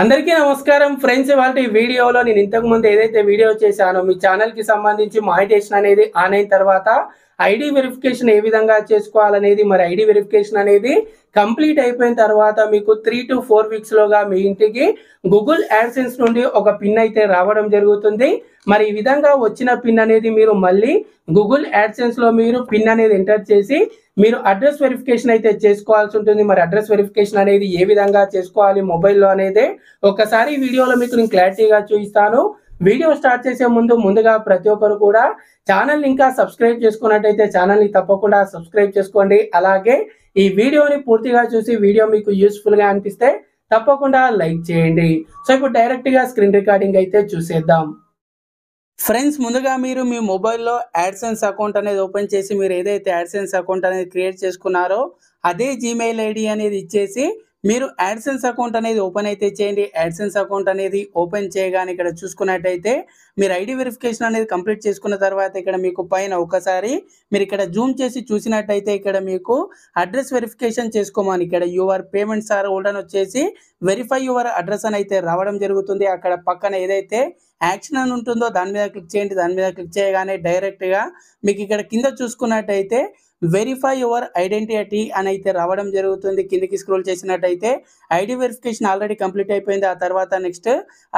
అందరికీ నమస్కారం ఫ్రెండ్స్. ఇవాల్టి వీడియోలో నేను ఇంతకు ముందు ఏదైతే వీడియో చేశానో మీ ఛానల్ కి సంబంధించి మానిటైజేషన్ అనేది ఆన్ అయిన తర్వాత ఐడి వెరిఫికేషన్ ఏ విధంగా చేసుకోవాలనేది, మరి ఐడి వెరిఫికేషన్ అనేది కంప్లీట్ అయిపోయిన తర్వాత మీకు 3 to 4 వీక్స్ లోగా మీ ఇంటికి గూగుల్ యాడ్సెన్స్ నుండి ఒక పిన్ అయితే రావడం జరుగుతుంది. మరి ఈ విధంగా వచ్చిన పిన్ అనేది మీరు మళ్ళీ గూగుల్ యాడ్సెన్స్ లో మీరు పిన్ అనేది ఎంటర్ చేసి మీరు అడ్రస్ వెరిఫికేషన్ అయితే చేసుకోవాల్సి ఉంటుంది. మరి అడ్రస్ వెరిఫికేషన్ అనేది ఏ విధంగా చేసుకోవాలి మొబైల్లో అనేది ఒకసారి ఈ వీడియోలో మీకు నేను క్లారిటీగా చూపిస్తాను. వీడియో స్టార్ట్ చేసే ముందుగా ప్రతి ఒక్కరు కూడా ఛానల్ ఇంకా సబ్స్క్రైబ్ చేసుకున్నట్టయితే ఛానల్ ని తప్పకుండా సబ్స్క్రైబ్ చేసుకోండి. అలాగే ఈ వీడియోని పూర్తిగా చూసి వీడియో మీకు యూస్ఫుల్ గా అనిపిస్తే తప్పకుండా లైక్ చేయండి. సో ఇప్పుడు డైరెక్ట్ గా స్క్రీన్ రికార్డింగ్ అయితే చూసేద్దాం. ఫ్రెండ్స్, ముందుగా మీరు మీ మొబైల్లో యాడ్సెన్స్ అకౌంట్ అనేది ఓపెన్ చేసి మీరు ఏదైతే యాడ్సెన్స్ అకౌంట్ అనేది క్రియేట్ చేసుకున్నారో అదే జీమెయిల్ ఐడి అనేది ఇచ్చేసి మీరు యాడ్సెన్స్ అకౌంట్ అనేది ఓపెన్ అయితే చేయండి. యాడ్సెన్స్ అకౌంట్ అనేది ఓపెన్ చేయగానే ఇక్కడ చూసుకున్నట్టయితే మీరు ఐడి వెరిఫికేషన్ అనేది కంప్లీట్ చేసుకున్న తర్వాత ఇక్కడ మీకు పైన ఒకసారి మీరు ఇక్కడ జూమ్ చేసి చూసినట్టయితే ఇక్కడ మీకు అడ్రస్ వెరిఫికేషన్ చేసుకోమని ఇక్కడ యువర్ పేమెంట్స్ ఆర్ ఓల్డ్ అని వచ్చేసి వెరిఫై యువర్ అడ్రస్ అని అయితే రావడం జరుగుతుంది. అక్కడ పక్కన ఏదైతే యాక్షన్ అని ఉంటుందో దాని మీద క్లిక్ చేయండి. దాని మీద క్లిక్ చేయగానే డైరెక్ట్గా మీకు ఇక్కడ కింద చూసుకున్నట్టయితే వెరిఫై యువర్ ఐడెంటిటీ అని అయితే రావడం జరుగుతుంది. కిందికి స్క్రోల్ చేసినట్టయితే ఐడి వెరిఫికేషన్ ఆల్రెడీ కంప్లీట్ అయిపోయింది. ఆ తర్వాత నెక్స్ట్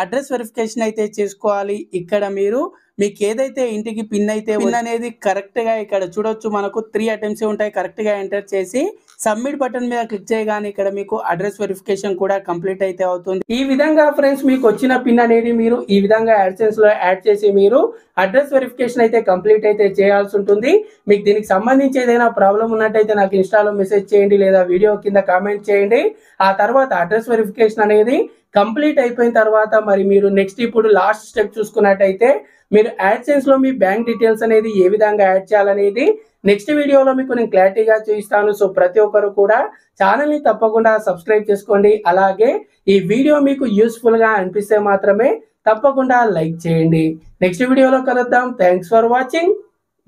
అడ్రస్ వెరిఫికేషన్ అయితే చేసుకోవాలి. ఇక్కడ మీరు మీకు ఏదైతే ఇంటికి పిన్ అయితే పిన్ అనేది కరెక్ట్ గా ఇక్కడ చూడొచ్చు. మనకు 3 అటెంప్ట్స్ ఉంటాయి. కరెక్ట్ గా ఎంటర్ చేసి సబ్మిట్ బటన్ మీద క్లిక్ చేయగానే ఇక్కడ మీకు అడ్రస్ వెరిఫికేషన్ కూడా కంప్లీట్ అయితే అవుతుంది. ఈ విధంగా ఫ్రెండ్స్ మీకు వచ్చిన పిన్ అనేది మీరు ఈ విధంగా యాడ్సెన్స్ లో యాడ్ చేసి మీరు అడ్రస్ వెరిఫికేషన్ అయితే కంప్లీట్ అయితే చేయాల్సి ఉంటుంది. మీకు దీనికి సంబంధించి ఏదైనా ప్రాబ్లం ఉన్నట్టయితే నాకు ఇన్స్టాలో మెసేజ్ చేయండి లేదా వీడియో కింద కామెంట్ చేయండి. ఆ తర్వాత అడ్రస్ వెరిఫికేషన్ అనేది కంప్లీట్ అయిపోయిన తర్వాత మరి మీరు నెక్స్ట్ ఇప్పుడు లాస్ట్ స్టెప్ చూసుకున్నట్టయితే మీరు యాడ్సెన్స్ లో మీ బ్యాంక్ డీటెయిల్స్ అనేది ఏ విధంగా యాడ్ చేయాలనేది నెక్స్ట్ వీడియోలో మీకు నేను క్లారిటీగా చూపిస్తాను. సో ప్రతి ఒక్కరు కూడా ఛానల్ ని తప్పకుండా సబ్స్క్రైబ్ చేసుకోండి. అలాగే ఈ వీడియో మీకు యూస్ఫుల్ గా అనిపిస్తే మాత్రమే తప్పకుండా లైక్ చేయండి. నెక్స్ట్ వీడియోలో కలుద్దాం. Thanks for watching.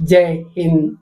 జై హింద్.